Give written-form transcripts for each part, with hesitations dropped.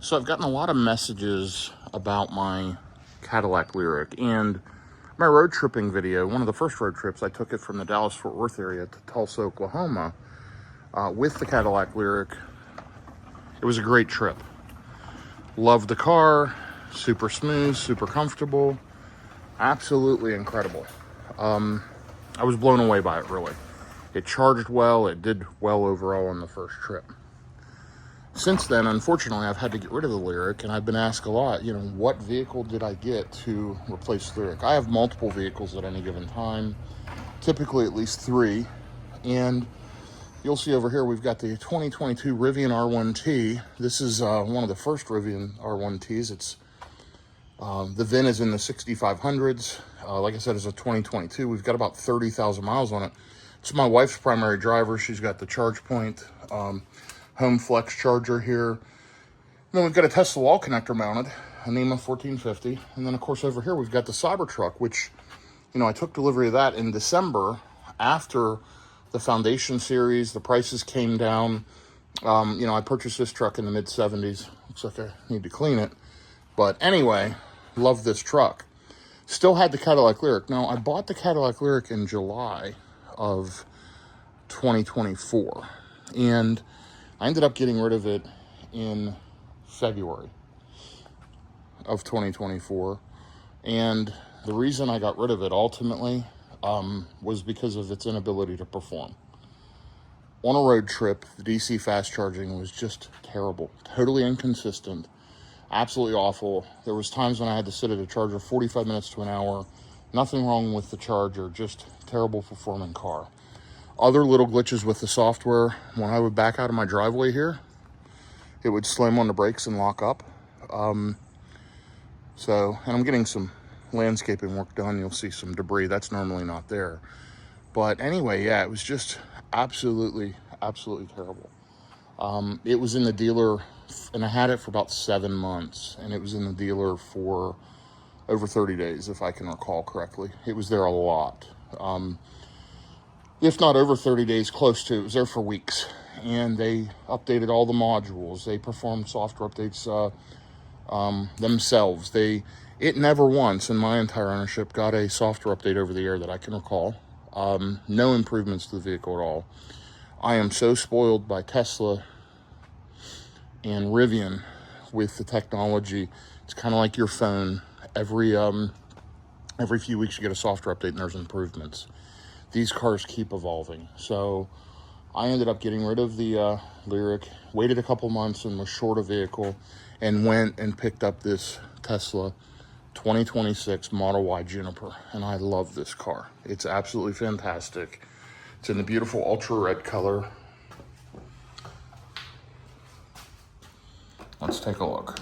So I've gotten a lot of messages about my Cadillac Lyriq, and my road tripping video, one of the first road trips, I took it from the Dallas-Fort Worth area to Tulsa, Oklahoma, with the Cadillac Lyriq. It was a great trip. Loved the car, super smooth, super comfortable, absolutely incredible. I was blown away by it, really. It charged well, it did well overall on the first trip. Since then, unfortunately, I've had to get rid of the Lyriq, and I've been asked a lot, what vehicle did I get to replace the Lyriq? I have multiple vehicles at any given time, typically at least 3, and you'll see over here we've got the 2022 Rivian R1T. This is one of the first Rivian R1Ts. It's the VIN is in the 6500s. Like I said, it's a 2022. We've got about 30,000 miles on it. It's my wife's primary driver. She's got the charge point, home flex charger here. And then we've got a Tesla wall connector mounted, a NEMA 1450. And then, of course, over here we've got the Cybertruck, which, I took delivery of that in December after the Foundation series. The prices came down. I purchased this truck in the mid-70s. Looks like I need to clean it. But anyway, love this truck. Still had the Cadillac Lyriq. Now, I bought the Cadillac Lyriq in July of 2024. And I ended up getting rid of it in February of 2024. And the reason I got rid of it ultimately was because of its inability to perform. On a road trip, the DC fast charging was just terrible, totally inconsistent, absolutely awful. There was times when I had to sit at a charger 45 minutes to an hour. Nothing wrong with the charger, just terrible performing car. Other little glitches with the software. When I would back out of my driveway here, it would slam on the brakes and lock up. And I'm getting some landscaping work done. You'll see some debris. That's normally not there. But anyway, yeah, it was just absolutely terrible. It was in the dealer, and I had it for about 7 months, and it was in the dealer for over 30 days, if I can recall correctly. It was there a lot. If not over 30 days, close to. It was there for weeks. And they updated all the modules. They performed software updates themselves. It never once in my entire ownership got a software update over the air that I can recall. No improvements to the vehicle at all. I am so spoiled by Tesla and Rivian with the technology. It's kind of like your phone. Every few weeks you get a software update and there's improvements. These cars keep evolving. So I ended up getting rid of the Lyriq, waited a couple months and was short a vehicle, and went and picked up this Tesla 2026 Model Y Juniper. And I love this car. It's absolutely fantastic. It's in the beautiful ultra red color. Let's take a look.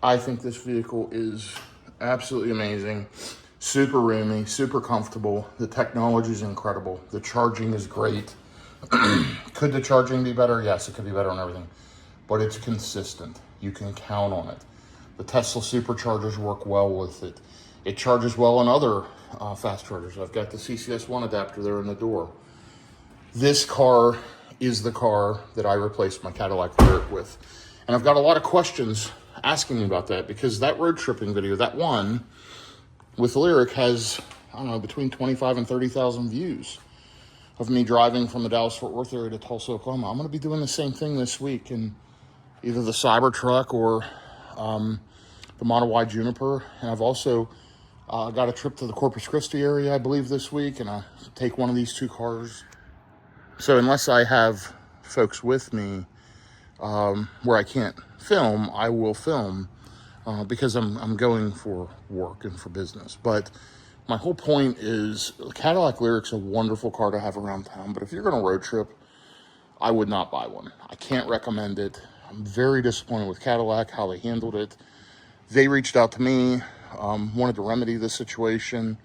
I think this vehicle is absolutely amazing. Super roomy, super comfortable. The technology is incredible. The charging is great. Could the charging be better? Yes, it could be better on everything. But it's consistent. You can count on it. The Tesla superchargers work well with it. It charges well on other fast chargers. I've got the CCS1 adapter there in the door. This car is the car that I replaced my Cadillac Lyriq with. And I've got a lot of questions asking me about that, because that road tripping video, that one with the Lyriq, has, I don't know, between 25 and 30,000 views of me driving from the Dallas-Fort Worth area to Tulsa, Oklahoma. I'm going to be doing the same thing this week in either the Cybertruck or the Model Y Juniper. And I've also got a trip to the Corpus Christi area, I believe, this week, and I take one of these 2 cars. So unless I have folks with me where I can't film, I will film because I'm going for work and for business. But my whole point is, Cadillac Lyriq's a wonderful car to have around town, but if you're going to road trip, I would not buy one. I can't recommend it. I'm very disappointed with Cadillac, how they handled it. They reached out to me, wanted to remedy the situation,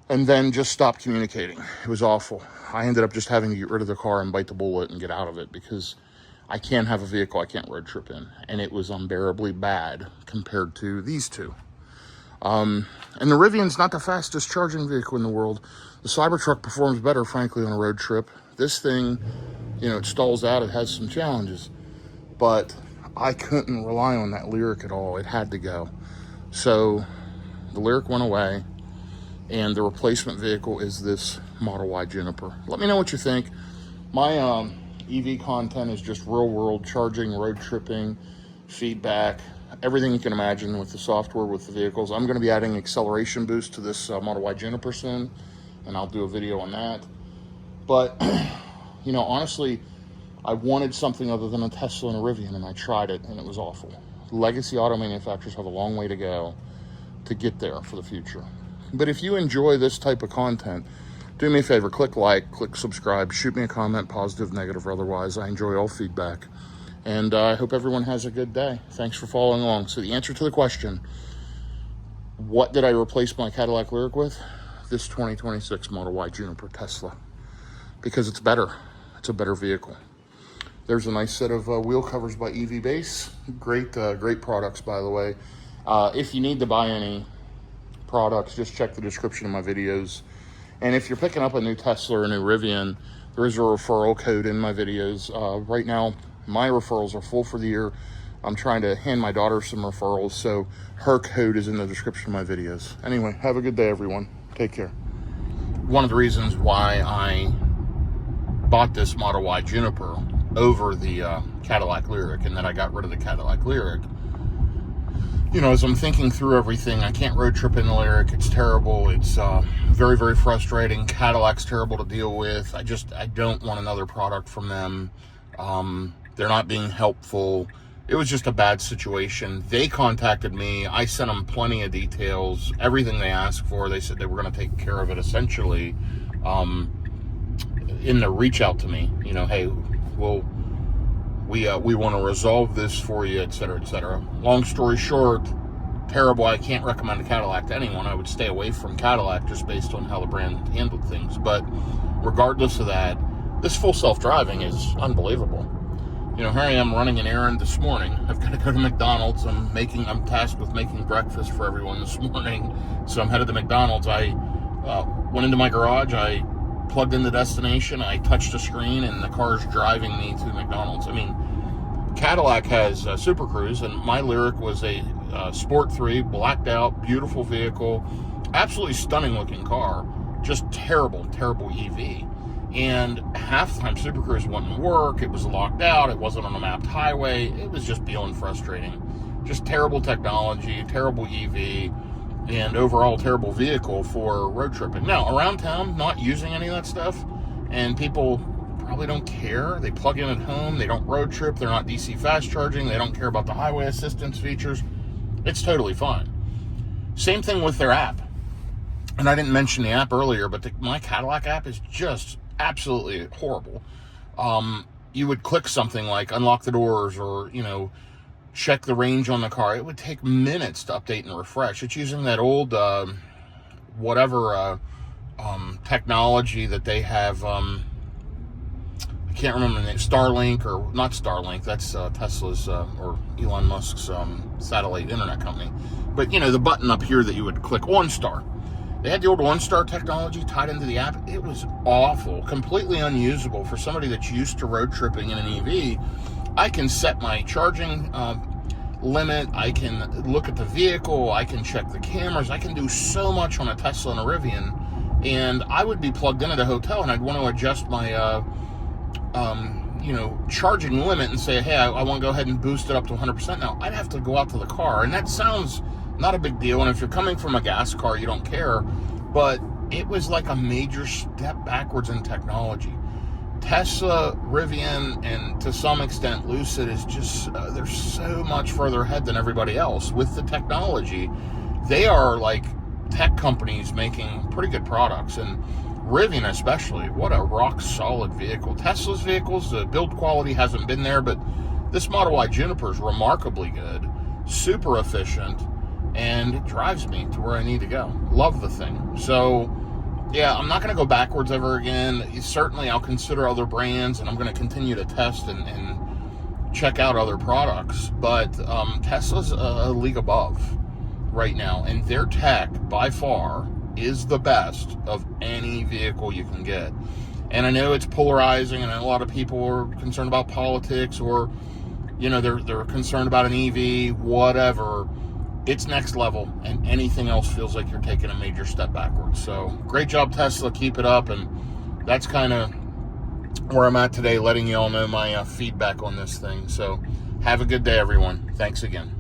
and then just stopped communicating. It was awful. I ended up just having to get rid of the car and bite the bullet and get out of it, because I can't have a vehicle I can't road trip in. And it was unbearably bad compared to these 2. And the Rivian's not the fastest charging vehicle in the world. The Cybertruck performs better, frankly, on a road trip. This thing You know, it stalls out, it has some challenges, but I couldn't rely on that Lyriq at all. It had to go. So the Lyriq went away, and the replacement vehicle is this Model Y Juniper. Let me know what you think. My EV content is just real world charging, road tripping, feedback, everything you can imagine with the software, with the vehicles. I'm going to be adding acceleration boost to this Model Y Juniper soon, and I'll do a video on that. But, you know, honestly, I wanted something other than a Tesla and a Rivian, and I tried it, and it was awful. Legacy auto manufacturers have a long way to go to get there for the future. But if you enjoy this type of content, do me a favor, click like, click subscribe, shoot me a comment, positive, negative, or otherwise. I enjoy all feedback. And I hope everyone has a good day. Thanks for following along. So the answer to the question, what did I replace my Cadillac Lyriq with? This 2026 Model Y Juniper Tesla. Because it's better. It's a better vehicle. There's a nice set of wheel covers by EV Base. Great products, by the way. If you need to buy any products, just check the description of my videos. And if you're picking up a new Tesla or a new Rivian, there is a referral code in my videos. Right now, my referrals are full for the year. I'm trying to hand my daughter some referrals, so her code is in the description of my videos. Anyway, have a good day, everyone. Take care. One of the reasons why I bought this Model Y Juniper over the Cadillac Lyriq, and then I got rid of the Cadillac Lyriq, you know, as I'm thinking through everything, I can't road trip in the Lyriq. It's terrible. It's very, very frustrating. Cadillac's terrible to deal with. I don't want another product from them. They're not being helpful. It was just a bad situation. They contacted me. I sent them plenty of details, everything they asked for. They said they were going to take care of it, essentially, in the reach out to me. You know, hey, we want to resolve this for you, et cetera, et cetera. Long story short, terrible. I can't recommend a Cadillac to anyone. I would stay away from Cadillac just based on how the brand handled things. But regardless of that, this full self-driving is unbelievable. You know, here I am running an errand this morning. I've got to go to McDonald's. I'm tasked with making breakfast for everyone this morning. So I'm headed to McDonald's. I went into my garage. I plugged in the destination. I touched a screen, and the car's driving me to McDonald's. I mean, Cadillac has Super Cruise, and my Lyriq was a Sport 3, blacked out, beautiful vehicle, absolutely stunning looking car, just terrible, terrible EV. And half the time Super Cruise wouldn't work, it was locked out, it wasn't on a mapped highway, it was just beyond frustrating. Just terrible technology, terrible EV, and overall terrible vehicle for road tripping. Now, around town, not using any of that stuff, and people probably don't care. They plug in at home, they don't road trip, they're not DC fast charging, they don't care about the highway assistance features. It's totally fine. Same thing with their app. And I didn't mention the app earlier, but my Cadillac app is just absolutely horrible. You would click something like unlock the doors or, you know, check the range on the car. It would take minutes to update and refresh. It's using that old technology that they have. I can't remember the name. Starlink, or not Starlink. That's Tesla's or Elon Musk's satellite internet company. But, you know, the button up here that you would click, OnStar. They had the old OnStar technology tied into the app. It was awful, completely unusable for somebody that's used to road tripping in an EV. I can set my charging limit. I can look at the vehicle. I can check the cameras. I can do so much on a Tesla and a Rivian. And I would be plugged in at a hotel, and I'd want to adjust my, charging limit and say, hey, I want to go ahead and boost it up to 100% now. I'd have to go out to the car, and that sounds not a big deal, and if you're coming from a gas car, you don't care, but it was like a major step backwards in technology. Tesla, Rivian, and to some extent Lucid is just, they're so much further ahead than everybody else with the technology. They are like tech companies making pretty good products, and Rivian especially, what a rock solid vehicle. Tesla's vehicles, the build quality hasn't been there, but this Model Y Juniper is remarkably good, super efficient, and it drives me to where I need to go. Love the thing. So, yeah, I'm not going to go backwards ever again. Certainly, I'll consider other brands, and I'm going to continue to test and check out other products. But Tesla's a league above right now, and their tech, by far, is the best of any vehicle you can get. And I know it's polarizing, and a lot of people are concerned about politics, or, you know, they're concerned about an EV, whatever. It's next level, and anything else feels like you're taking a major step backwards. So great job, Tesla. Keep it up. And that's kind of where I'm at today, letting you all know my feedback on this thing. So have a good day, everyone. Thanks again.